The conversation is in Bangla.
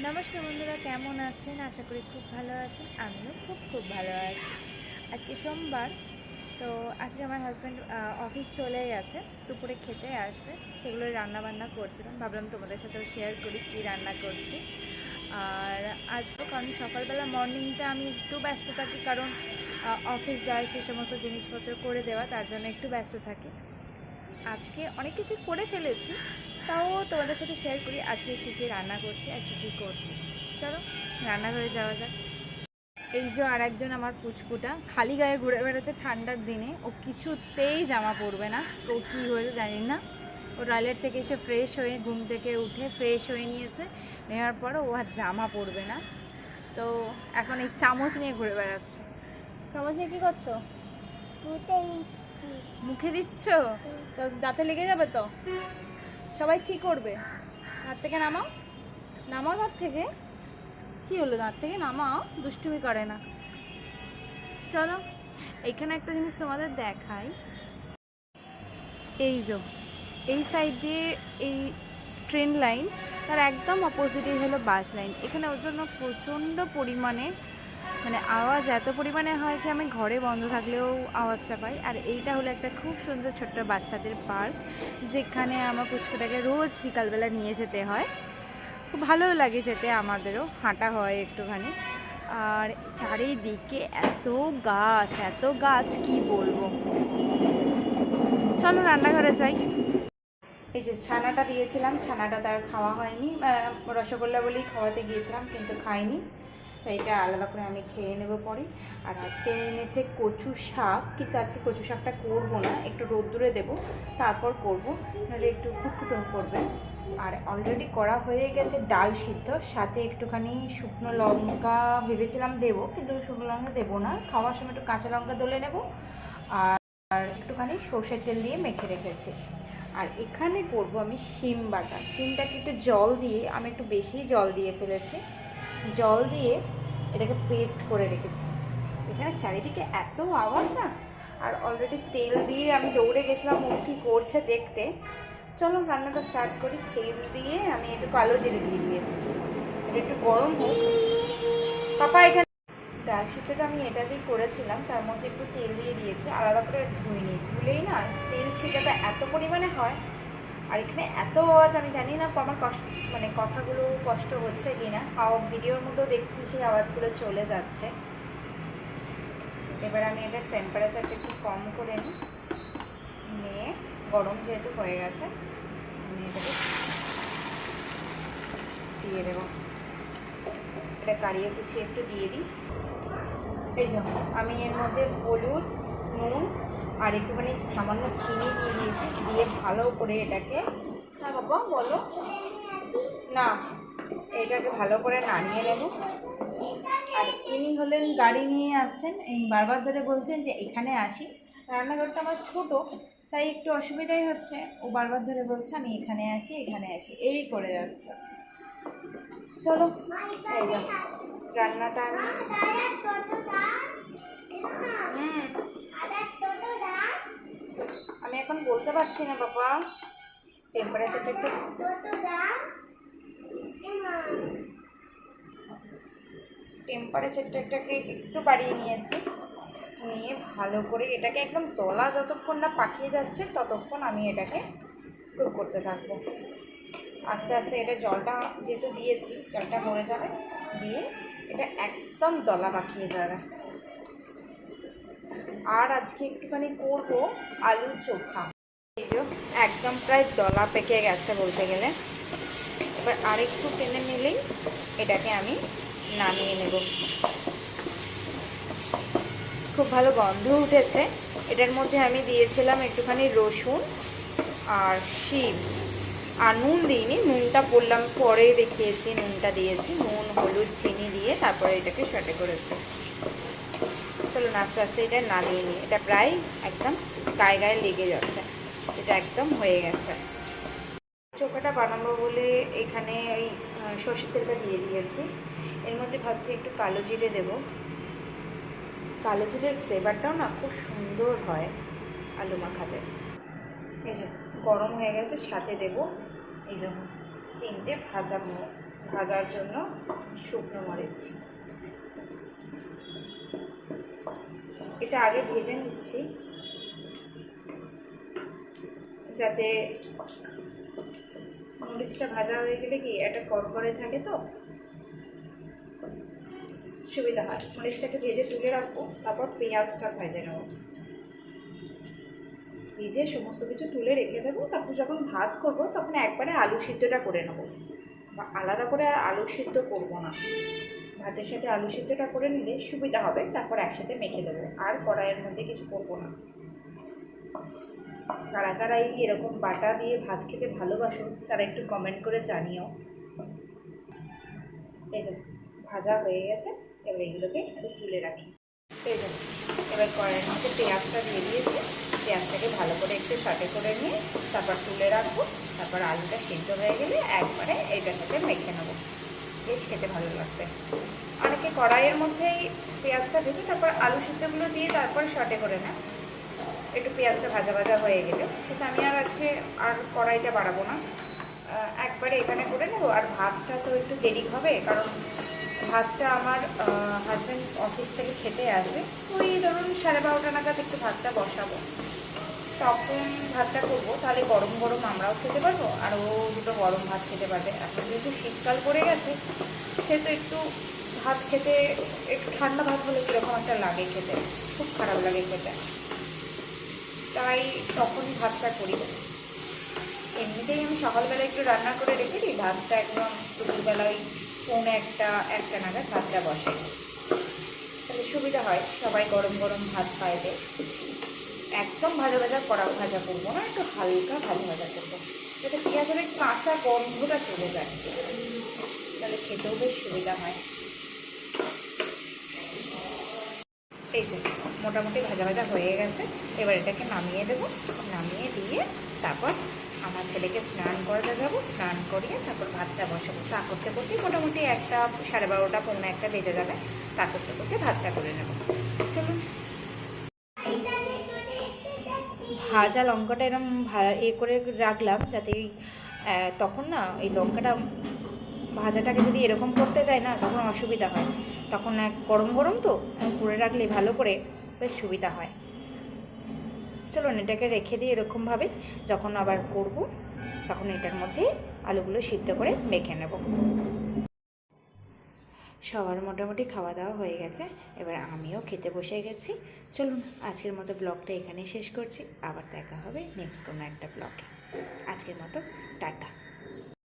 নমস্কার বন্ধুরা, কেমন আছেন? আশা করি খুব ভালো আছেন। আমিও খুব ভালো আছি। আজকে সোমবার, তো আজকে আমার হাজব্যান্ড অফিস চলে গেছে, দুপুরে খেতে আসবে, সেগুলোই রান্নাবান্না করছিলাম। ভাবলাম তোমাদের সাথেও শেয়ার করি কী রান্না করছি। আর আজকে কারণ সকালবেলা মর্নিংটা আমি একটু ব্যস্ত থাকি, কারণ অফিস যায়, সে সমস্ত জিনিসপত্র করে দেওয়া, তার জন্য একটু ব্যস্ত থাকি। আজকে অনেক কিছু করে ফেলেছি, তাও তোমাদের সাথে শেয়ার করি আজকে কী কী রান্না করছি আর কী করছি। চলো রান্নাঘরে যাওয়া যাক। এই যে আর একজন আমার পুচকুটা খালি গায়ে ঘুরে বেড়াচ্ছে ঠান্ডার দিনে, ও কিছুতেই জামা পরবে না। ও কী হয়েছে জানি না, ও টয়লেট থেকে এসে ফ্রেশ হয়ে, ঘুম থেকে উঠে ফ্রেশ হয়ে নিয়েছে, নেওয়ার পরে ও আর জামা পরবে না। তো এখন এই চামচ নিয়ে ঘুরে বেড়াচ্ছে। চামচ নিয়ে কী করছো? মুখে দিচ্ছ? তো দাঁতে লেগে যাবে তো, সবাই ছি করবে। দাঁত থেকে নামাও, নামাও দাঁত থেকে। কি হলো, দাঁত থেকে নামাও, দুষ্টুমি করে না। চলো এইখানে একটা জিনিস তোমাদের দেখাই। এই যে এই সাইড দিয়ে এই ট্রেন লাইন, তার একদম অপোজিটে হলো বাস লাইন। এখানে ওর জন্য প্রচণ্ড পরিমাণে আওয়াজ এত পরিমাণে হয় যে আমি ঘরে বন্ধ থাকলেও আওয়াজটা পাই। আর এইটা হলো একটা খুব সুন্দর ছোট্ট বাচ্চাদের পার্ক, যেখানে আমার পুচকুটাকে রোজ বিকালবেলা নিয়ে যেতে হয়। খুব ভালোও লাগে যেতে, আমাদেরও হাঁটা হয় একটুখানি। আর চারিদিকে এত গাছ কি বলবো। চলো রান্নাঘরে যাই। এই যে ছানাটা দিয়েছিলাম, ছানাটা তার খাওয়া হয়নি, রসগোল্লা বলেই খাওয়াতে গিয়েছিলাম কিন্তু খাইনি, তাই এটা আলাদা করে আমি খেয়ে নেবো পরে। আর আজকে এনেছে কচু শাক, কিন্তু আজকে কচু শাকটা করবো না, একটু রোদ্দুরে দেবো, তারপর করবো, নাহলে একটু খুটখুটো করবে। আর অলরেডি করা হয়ে গেছে ডাল সিদ্ধ, সাথে একটুখানি শুকনো লঙ্কা ভেবেছিলাম দেবো, কিন্তু শুকনো লঙ্কা দেবো না, খাওয়ার সময় একটু কাঁচা লঙ্কা দলে নেবো। আর একটুখানি সর্ষের তেল দিয়ে মেখে রেখেছি। আর এখানে করব আমি শিম বাটা। শিমটাকে একটু জল দিয়ে, আমি একটু বেশি জল দিয়ে ফেলেছি, জল দিয়ে এটাকে পেস্ট করে রেখেছি। এখানে চারিদিকে এত আওয়াজ না, আর অলরেডি তেল দিয়ে আমি দৌড়ে গেছিলাম ও কী করছে দেখতে। চলো রান্নাটা স্টার্ট করি। তেল দিয়ে আমি একটু কালো জিরে দিয়ে দিয়েছি, এটা একটু গরম হোক। পাপা এখানে ডাল সিদ্ধটা আমি এটা দিয়ে করেছিলাম, তার মধ্যে একটু তেল দিয়ে দিয়েছি, আলাদা করে ধুইনি, ধুলেই না তেল ছিটাটা এত পরিমাণে হয়। আর এখানে এত আওয়াজ, আমি জানি না আমার কষ্ট কথাগুলো কষ্ট হচ্ছে কি না। ভিডিওর মধ্যেও দেখছি সেই আওয়াজগুলো চলে যাচ্ছে। এবার আমি এটার টেম্পারেচারটা একটু কম করে নিয়ে, গরম যেহেতু হয়ে গেছে, আমি এটাকে দিয়ে দেবো। এটা কারিয়ে কুচিয়ে একটু দিয়ে দিই। এই যে আমি এর মধ্যে হলুদ, নুন আর একটুখানি সামান্য চিনি দিয়ে দিয়েছি, দিয়ে ভালো করে এটাকে, হ্যাঁ বাবা বলো না, এটাকে ভালো করে নামিয়ে নেব। আর ইনি হলেন গাড়ি নিয়ে আসছেন, এই বারবার ধরে বলছেন যে এখানে আসি। রান্নাঘরটা আমার ছোট, তাই একটু অসুবিধাই হচ্ছে, ও বারবার ধরে বলছে আমি এখানে আসি এখানে আসি, এই করে যাচ্ছে। চলো এই যে রান্নাটা আমি এখন বলতে পারছি না বাবা, টেম্পারেচারটা টেম্পারেচারটাকে একটু বাড়িয়ে নিয়েছি, নিয়ে ভালো করে এটাকে একদম তলা যতক্ষণ না পাকিয়ে যাচ্ছে ততক্ষণ আমি এটাকে কুক করতে থাকবো। আস্তে আস্তে এটা জলটা যেহেতু দিয়েছি, জলটা মরে যাবে, দিয়ে এটা একদম দলা পাকিয়ে যাবে। আর আজকে একটুখানি করবো আলুর চোখা। এই যে একদম প্রায় দলা পেকে গেছে বলতে গেলে, এবার আরেকটু টেনে নিলেই এটাকে আমি নামিয়ে নেব। খুব ভালো গন্ধ উঠেছে। এটার মধ্যে আমি দিয়েছিলাম একটুখানি রসুন আর শিম, আর নুন দিইনি, নুনটা পড়লাম পরে দেখিয়েছি, নুনটা দিয়েছি, নুন হলুদ চিনি দিয়ে তারপরে এটাকে সটে করেছি। চলো আস্তে আস্তে এটা নামিয়ে নিই, এটা প্রায় একদম গায়ে গায়ে লেগে যাচ্ছে, এটা একদম হয়ে গেছে। চোখাটা বানাবো বলে এখানে ওই সর্ষের তেলটা দিয়ে দিয়েছি। এর মধ্যে ভাবছি একটু কালো জিরে দেবো, কালো জিরের ফ্লেভারটাও না খুব সুন্দর হয় আলু মাখাতে। এই যে গরম হয়ে গেছে, সাথে দেবো এই যে 3টে ভাজা ভাজার জন্য শুকনো মরিচ। এটা আগে ভেজে নিচ্ছি যাতে মরিচটা ভাজা হয়ে গেলে কি একটা কড়কড়ে থাকে, তো সুবিধা হয়। মরিচটাকে ভেজে তুলে রাখবো, তারপর পেঁয়াজটা ভেজে নেবো। ভেজে সমস্ত কিছু তুলে রেখে দেবো, তারপর যখন ভাত করবো তখন একবারে আলু সিদ্ধটা করে নেবো, বা আলাদা করে আর আলু সিদ্ধ করবো না। ভাতের সাথে আলু সিদ্ধটা করে নিলে সুবিধা হবে, তারপর একসাথে মেখে দেবো, আর কড়াইয়ের মধ্যে কিছু করবো না। কারা কারা এরকম বাটা দিয়ে ভাত খেতে ভালোবাসো তারা একটু কমেন্ট করে জানিও। এই যে ভাজা হয়ে গেছে, এবার এগুলোকে একটু তুলে রাখি। এই যে এবার কড়াইয়ের মধ্যে পেঁয়াজটা দিয়ে দিয়েছি, পেঁয়াজটাকে ভালো করে একটু সটে করে নিয়ে তারপর তুলে রাখবো। তারপর আলুটা সিদ্ধ হয়ে গেলে একবারে এইটার সাথে মেখে নেবো, বেশ খেতে ভালো লাগবে। অনেকে কড়াইয়ের মধ্যেই পেঁয়াজটা ভেজে তারপর আলু সিদ্ধগুলো দিয়ে তারপর সটে করে নেয়, একটু পেঁয়াজটা ভাজা ভাজা হয়ে গেলে। কিন্তু আমি আর আজকে আর কড়াইটা বাড়াবো না, একবারে এখানে করে নেবো। আর ভাতটা তো একটু দেরি হবে, কারণ ভাতটা আমার হাজব্যান্ড অফিস থেকে খেতে আসবে, ওই ধরুন 12:30 নাগাদ একটু ভাতটা বসাবো, তখন ভাতটা করবো। তাহলে গরম গরম আমরাও খেতে পারবো আর ও দুটো গরম ভাত খেতে পারবে। এখন যেহেতু শীতকাল পড়ে গেছে, সেহেতু একটু ভাত খেতে একটু ঠান্ডা ভাত হলে কীরকম একটা লাগে খেতে, খুব খারাপ লাগে খেতে, তাই তখনই ভাতটা করি। এমনিতেই আমি সকালবেলা একটু রান্না করে রেখে দিই, ভাতটা একদম দুপুরবেলায় 1:45 নাগাদ ভাতটা বসে, তাহলে সুবিধা হয়, সবাই গরম গরম ভাত পাইবে। একদম ভাজা ভাজা ভাজা করবো না, একটু হালকা ভাজা ভাজা করবো, যাতে পেঁয়াজের কাঁচা গন্ধটা চলে যায়, তাহলে খেতেও বেশ সুবিধা হয়। এই যে মোটামুটি ভাজা ভাজা হয়ে গেছে, এবার এটাকে নামিয়ে দেবো। নামিয়ে দিয়ে তারপর আমার ছেলেকে স্নান করাতে যাবো, স্নান করিয়ে তারপর ভাতটা বসাবো। তা করতে করতে মোটামুটি 12:30 পৌনে 1 বেজে যাবে, তা করতে করতে ভাতটা করে নেবো। চলুন। ভাজা লঙ্কাটা এরকম করে রাখলাম, যাতে তখন না এই লঙ্কাটা ভাজাটাকে যদি এরকম করতে চাই না, তখন অসুবিধা হয়। তখন গরম গরম তো করে রাখলে ভালো করে বেশ সুবিধা হয়। চলুন এটাকে রেখে দিই এরকমভাবে, যখন আবার করব তখন এটার মধ্যে আলুগুলো সিদ্ধ করে মেখে নেব। সবার মোটামুটি খাওয়া দাওয়া হয়ে গেছে, এবার আমিও খেতে বসে গেছি। চলুন আজকের মতো ব্লগটা এখানেই শেষ করছি, আবার দেখা হবে নেক্সট কোনো একটা ব্লগে। আজকের মতো টাটা।